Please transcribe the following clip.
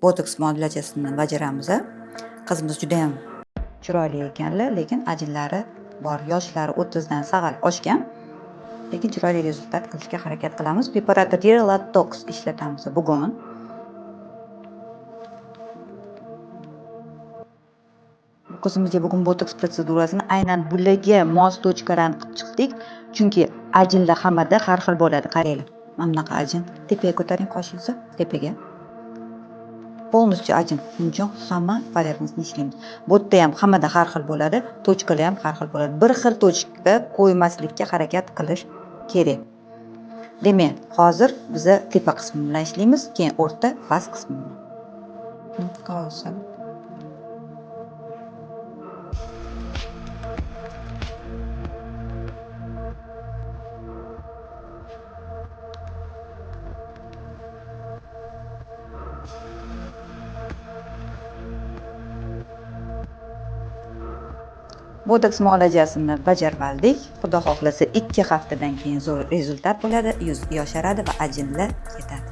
botoks muolajasini bajaramiz. Qizimiz juda ham chiroyli ekanlar, lekin ajinlari bor. Yoshlari 30 dan sag'al oshgan. Lekin chiroyli rezultat qilishga harakat qilamiz. Preparat Relatox ishlatamiz bugun. Qizimizga bugun botoks protsedurasini aynan bularga mos tochkalarni qilib chiqdik. Chunki ajinlar hammada har xil bo'ladi. Qaranglar. Mana bunaqa ajin. Tepaga ko'taring qoshingizni, tepaga. Полностью ajin. Buncha hamma polyarnisni ishlaymiz. Bu yerda ham hammada har xil bo'ladi, tochkalar ham har xil bo'ladi. Bir xil tochka qo'ymaslikka harakat qilish kerak. Demak, hozir biz tepa qismi bilan ishlaymiz, keyin o'rta, past qismi bilan. Qolsin. Botoks muolajasini bajarib oldik. Xudo xohlasa 2 haftadan keyin zo'r rezultat bo'ladi, yuz yosharadi va ajinlar ketadi.